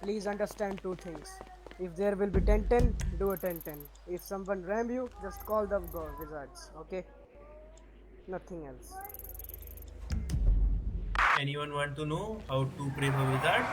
Please understand two things. If there will be 10-10, do a 10-10. If someone ram you, just call the wizards. Okay? Nothing else. Anyone want to know how to pray for wizard?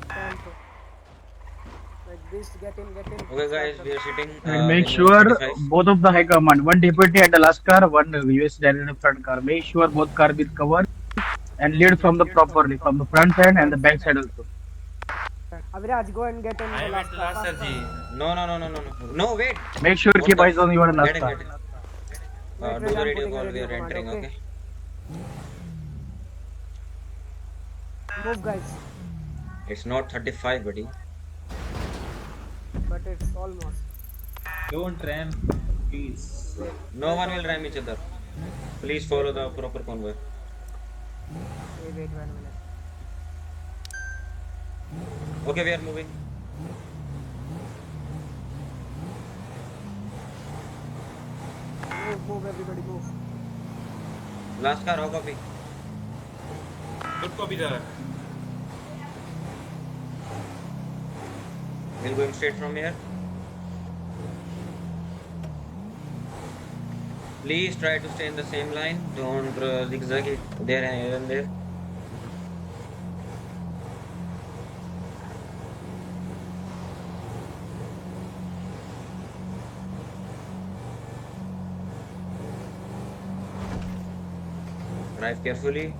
Time to like beast get in. Okay, Start guys, the we are sitting And make in sure 35. both of the high command, one deputy and the last car, one US driver in front car. Make sure both car with cover and lead from the properly from the front side and the front back side. side also. Aviraj, go and get in I the am at last the car. last, Fast, fast. Sarji. No, wait. Make sure What keep the? eyes on your last Get in, car. get in. Wait, Do wait. the I'm radio putting a call. We radio are command. entering. Okay. Okay. Move, guys. It's not 35, buddy. But it's almost. Don't ram, please. Wait. No Wait one all will one ram each minute. other. Please Wait follow the 1 minute. proper convoy. Wait 1 minute. Okay, we are moving. Move, everybody, move. Last car, how copy? Good copy, sir. We're going straight from here. Please try to stay in the same line. Don't zigzag it there and here and there. Drive carefully.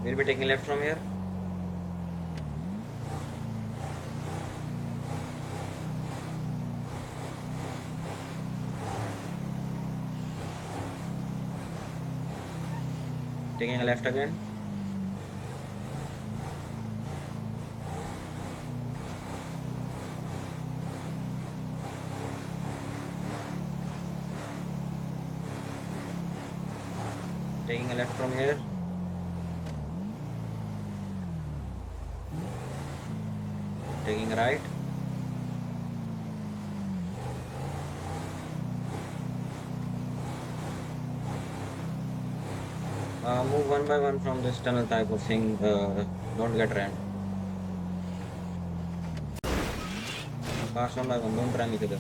We'll be taking left from here. Taking a left again. Taking a left from here. Taking a right. Move one by one from this tunnel type of thing. Don't get rammed. Pass one by one. Don't ram each other.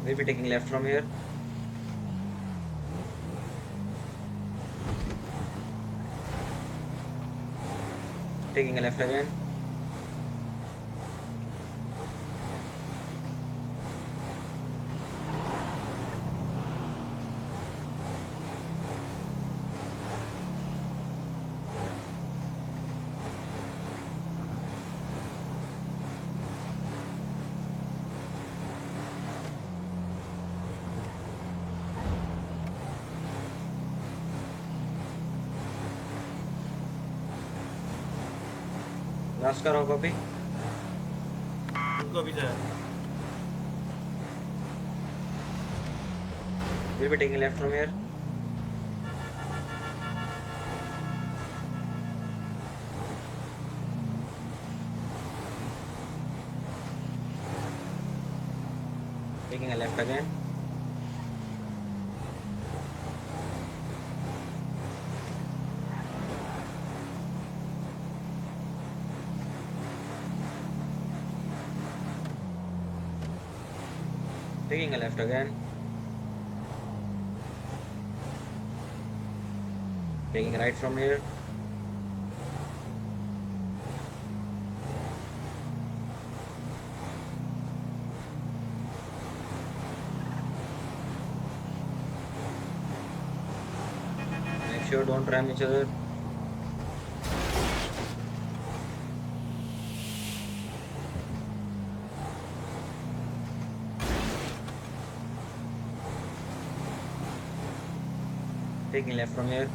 We'll be taking left from here. Taking a left again. Last car, how copy? Good copy, sir. We'll be taking left from here. Taking a left again. Taking a left again. Taking a right from here. Make sure don't ram each other. Taking left from here.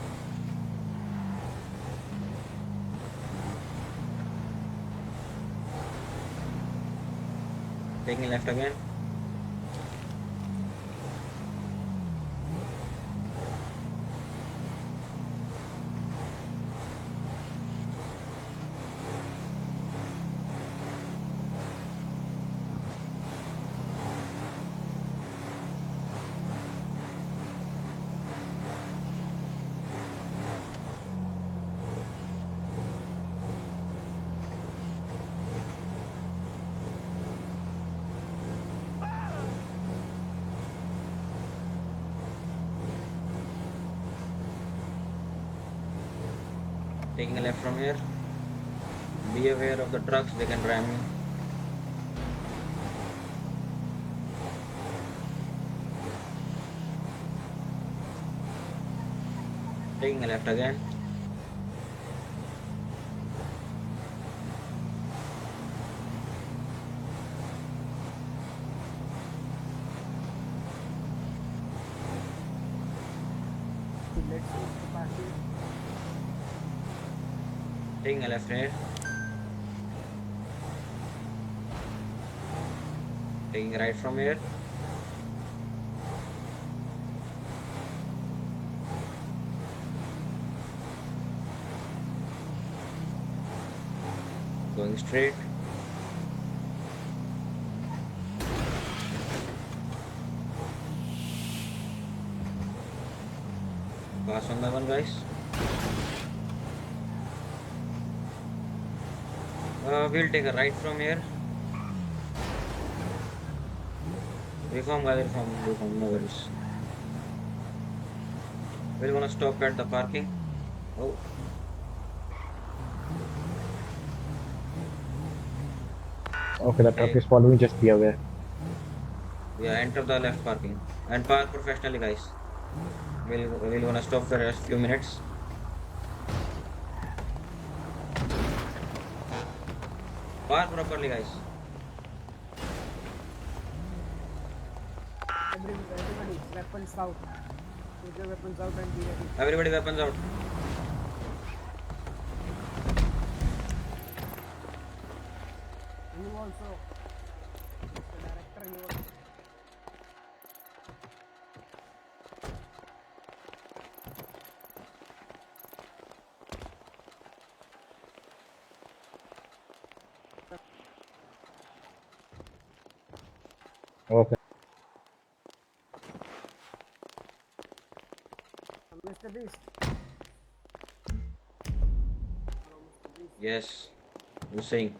Taking left again. Taking a left from here. Be aware of the trucks, they can ram you. Taking a left again. Let's see the party. Taking a left here. Taking a right from here. Going straight. Pass on that one, guys. We'll take a right from here. Reform, guys, reform, no worries. We're gonna stop at the parking. Oh. Okay, the truck is following, just be aware. Yeah, enter the left parking and park professionally, guys. We're gonna stop for a few minutes. Park properly, guys. Everybody, weapons out. Put your weapons out and be ready. Everybody, weapons out. You also. The director, you also. Okay. Mr. Beast. Yes. You're saying.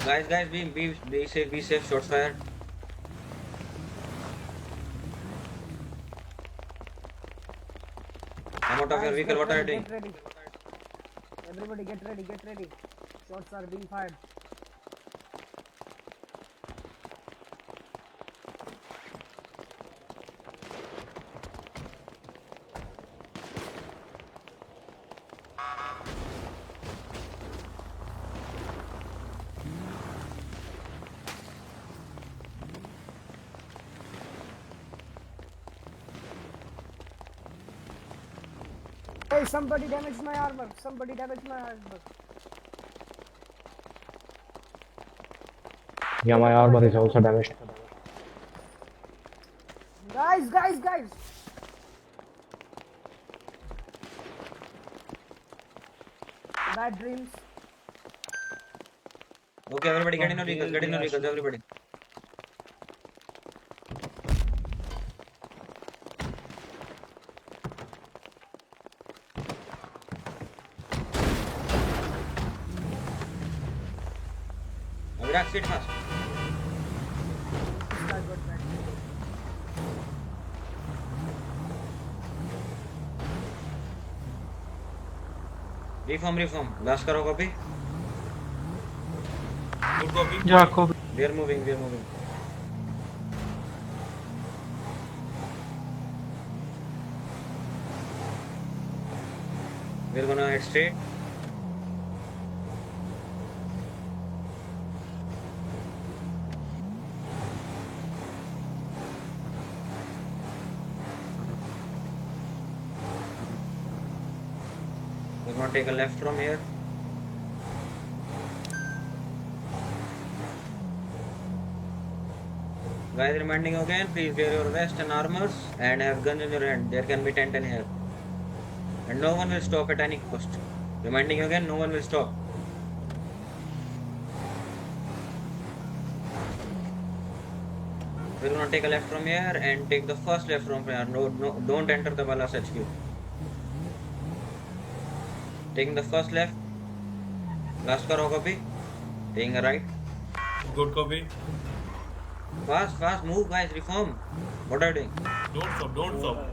Guys, be safe, shots fired. I'm out of your vehicle, what are you doing? Get ready. Everybody get ready. Shots are being fired. Hey, somebody damaged my armor. Yeah, my armor is also damaged. Guys. Bad dreams. Okay, everybody get in your vehicles, everybody. Abhiraj, sit fast. This guy got bad. Reform. Last karo copy. Good copy. Yeah, copy. We are moving. We're gonna head straight. We're gonna take a left from here. Guys, reminding you again, please wear your vest and armors and have guns in your hand. There can be 10 here. And no one will stop at any cost. Reminding you again, no one will stop. We're gonna take a left from here and take the first left from here. No, don't enter the Balas HQ. Taking the first left. Last karo copy. Taking a right. Good copy. Fast, move guys, reform. What are you doing? Don't stop.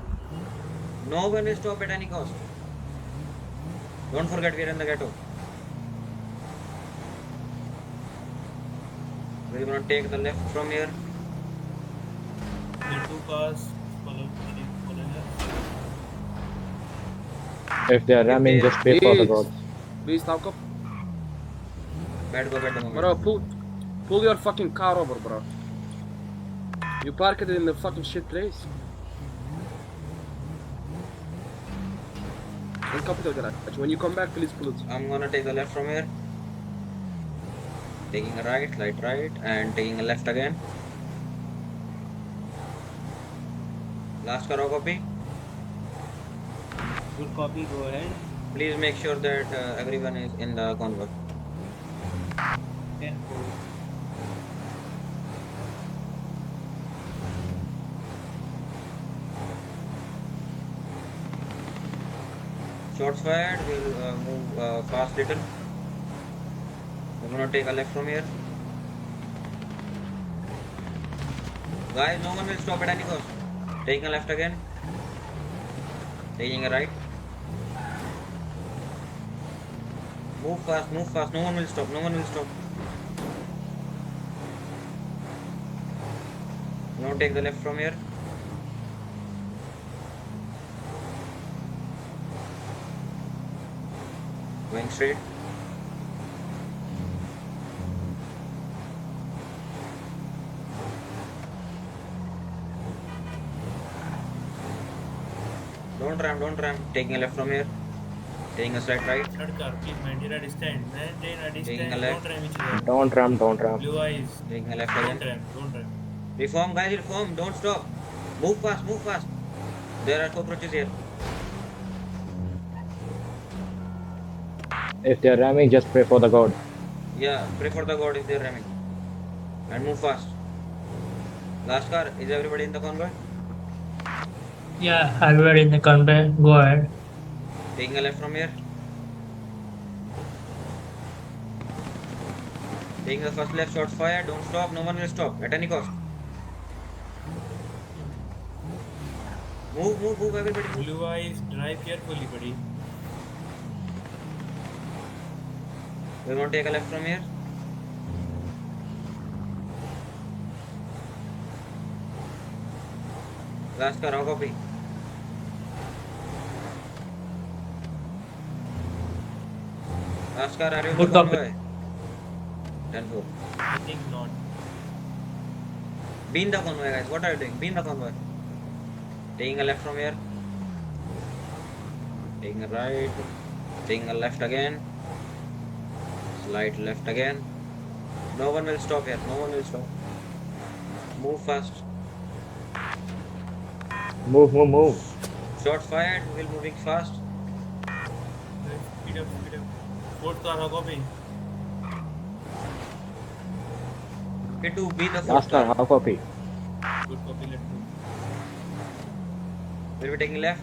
No one will stop at any cost. Don't forget we are in the ghetto. We're gonna take the left from here. There are 2 cars. Follow If they are ramming, just pray for the gods. Please stop up. Bad go the moment. Bro, pull your fucking car over, bro. You parked it in the fucking shit place. In Capital Garage. When you come back, please pull it. I'm gonna take the left from here. Taking a right, light right, and taking a left again. Last karo copy. Good copy, go ahead. Please make sure that everyone is in the convoy. 10-4. Shots fired, we'll move fast little. We're gonna take a left from here. Guys, no one will stop at any cost. Taking a left again. Taking a right. Move fast, no one will stop. Now take the left from here. Going straight. Don't ram. Taking a left from here. Taking a slight right. Third car, please maintain a distance. Maintain a distance. Taking a left. Don't ram each other. Don't ram. Blue eyes. Taking a left Don't again. ram. Reform guys, reform. Don't stop. Move fast. There are cockroaches here. If they are ramming, just pray for the god. Yeah, pray for the god if they're ramming. And move fast. Last car, is everybody in the convoy? Yeah, everybody in the convoy. Go ahead. Taking a left from here. Taking the first left, shots fired. Don't stop, no one will stop at any cost. Move, everybody move. Blue eyes, drive carefully, buddy. We're going to take a left from here. Last car, how copy? Last car, are you in the Good copy. convoy? 10-4. I think not. Be in the convoy, guys. What are you doing? Be in the convoy. Taking a left from here. Taking a right. Taking a left again. Slight left again. No one will stop here. No one will stop. Move fast. Move. Shots fired. We're moving fast. Speed up. Fourth car, how copy? P2, be the Last first car, car. how copy? Good copy, let's go. We'll be taking left.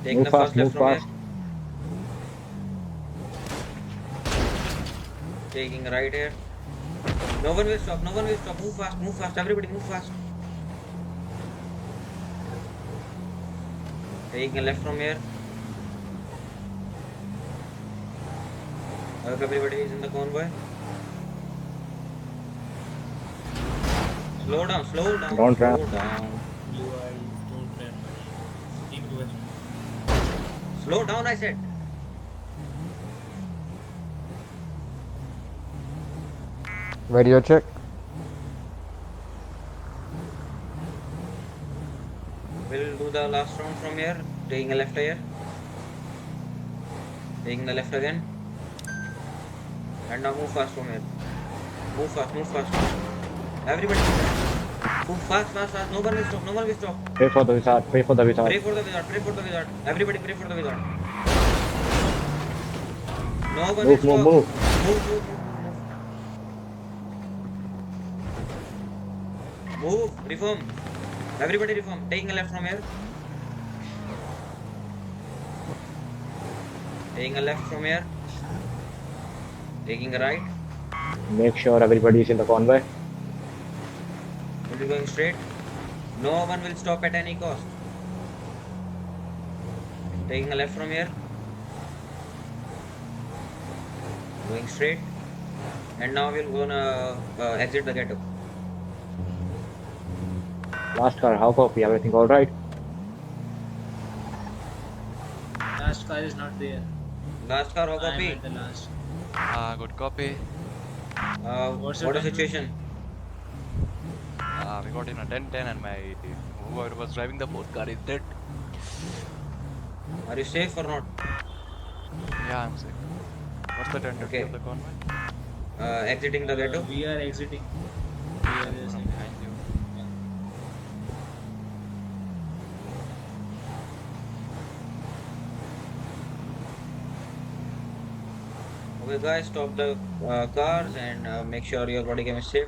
Taking Move the fast, first left move from fast. here. Taking right here. No one will stop. Move fast. Everybody move fast. Taking a left from here. I hope everybody is in the convoy. Slow down, slow down, Don't slow ram. down. Blue eyes, don't ram. Keep reverse. Slow down, I said. Radio check. We'll do the last round from here. Taking a left here. Taking the left again. And now move fast from here. Move fast, move fast. Everybody move fast, fast, fast. No one will stop, no one will stop. Pray for the wizard. Pray for the Pray wizard. for the wizard, pray for the wizard. Everybody pray for the wizard. No one will Move, stop. move, move. Move. Move, reform. Everybody reform. Taking a left from here. Taking a left from here. Taking a right. Make sure everybody is in the convoy. We'll be going straight. No one will stop at any cost. Taking a left from here. Going straight. And now we're gonna exit the ghetto. Last car, how copy? Everything all right? Last car is not there. Last car, how I am copy? at the last. Good copy. What's What the is the situation? We got in a 10-10 and my whoever was driving the fourth car is dead. Are you safe or not? Yeah, I'm sick. What's the tentative Okay. of the convoy? Exiting the ghetto. We are exiting. We are exiting. Behind you. Okay guys, stop the cars and make sure your body cam is safe.